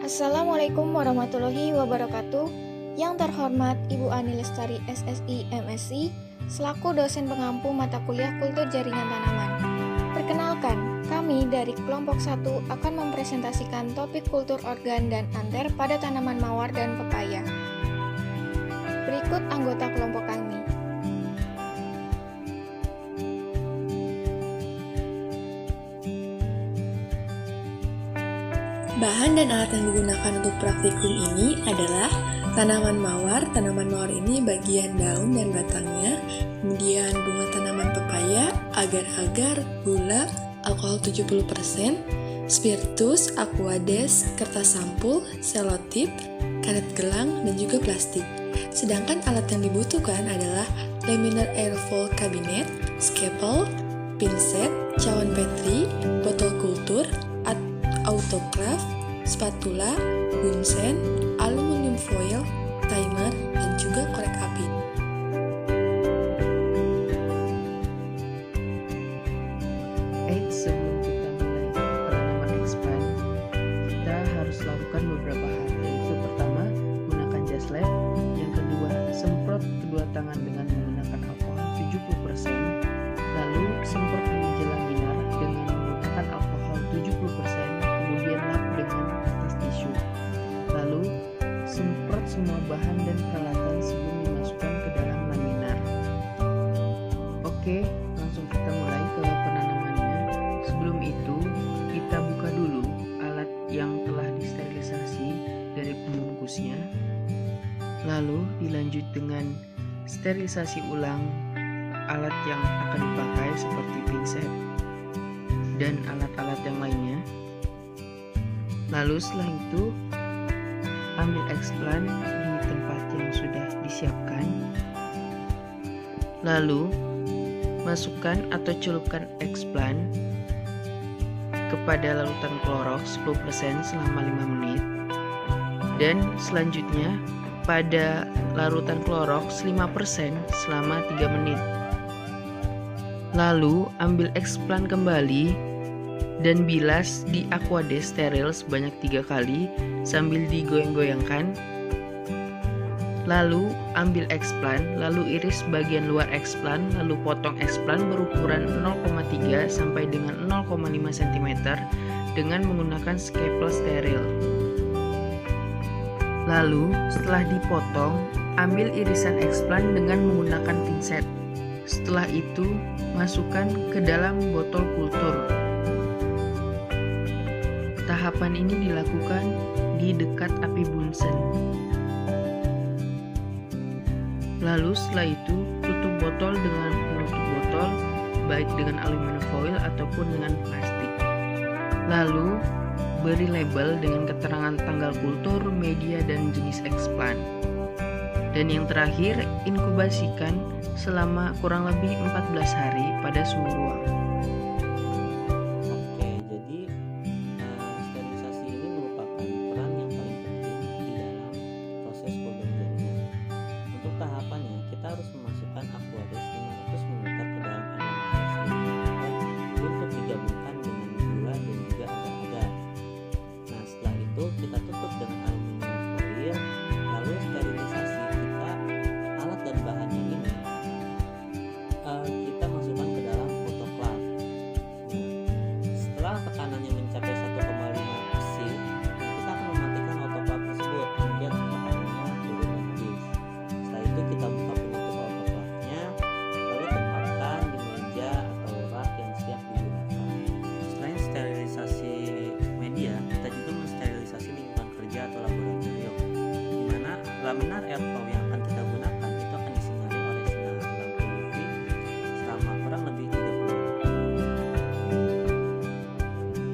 Assalamualaikum warahmatullahi wabarakatuh. Yang terhormat Ibu Ani Lestari SSI MSI selaku dosen pengampu mata kuliah Kultur Jaringan Tanaman. Perkenalkan, kami dari kelompok 1 akan mempresentasikan topik kultur organ dan anter pada tanaman mawar dan pepaya. Berikut anggota kelompok kami. Bahan dan alat yang digunakan untuk praktikum ini adalah tanaman mawar. Tanaman mawar ini bagian daun dan batangnya, kemudian bunga tanaman pepaya, agar-agar, gula, alkohol 70%, spiritus, aquades, kertas sampul, selotip, karet gelang, dan juga plastik. Sedangkan alat yang dibutuhkan adalah laminar airfoil cabinet, scalpel, pinset, cawan petri, botol kultur, autoclave, spatula, bunsen, aluminium foil, timer, dan juga korek api. Sebelum kita mulai penanaman expand, kita harus lakukan beberapa hal, yaitu pertama, gunakan jas lab, yang kedua, semprot kedua tangan dengan menggunakan alkohol 70%, lalu semprot biji laminar dengan menggunakan alkohol 70%, kemudian lap dengan kertas tisu. Lalu, semprot semua bahan dan peralatan sebelum dimasukkan ke dalam laminar. Oke, langsung kita mulai ke penanamannya. Sebelum itu, kita buka dulu alat yang telah disterilisasi dari pembungkusnya. Lalu dilanjut dengan sterilisasi ulang alat yang akan dipakai seperti pinset dan alat-alat yang lainnya. Lalu setelah itu, ambil explant di tempat yang sudah disiapkan. Lalu, masukkan atau celupkan explant kepada larutan Clorox 10% selama 5 menit. Dan selanjutnya, pada larutan Clorox 5% selama 3 menit. Lalu, ambil explant kembali dan bilas di aquades steril sebanyak 3 kali sambil digoyang-goyangkan. Lalu ambil explant, lalu iris bagian luar explant, lalu potong explant berukuran 0,3 sampai dengan 0,5 cm dengan menggunakan scalpel steril. Lalu setelah dipotong, ambil irisan explant dengan menggunakan pinset. Setelah itu, masukkan ke dalam botol kultur. Tahapan ini dilakukan di dekat api bunsen. Lalu setelah itu, tutup botol dengan penutup botol, baik dengan aluminium foil ataupun dengan plastik. Lalu, beri label dengan keterangan tanggal kultur, media, dan jenis explant. Dan yang terakhir, inkubasikan selama kurang lebih 14 hari pada suhu ruang.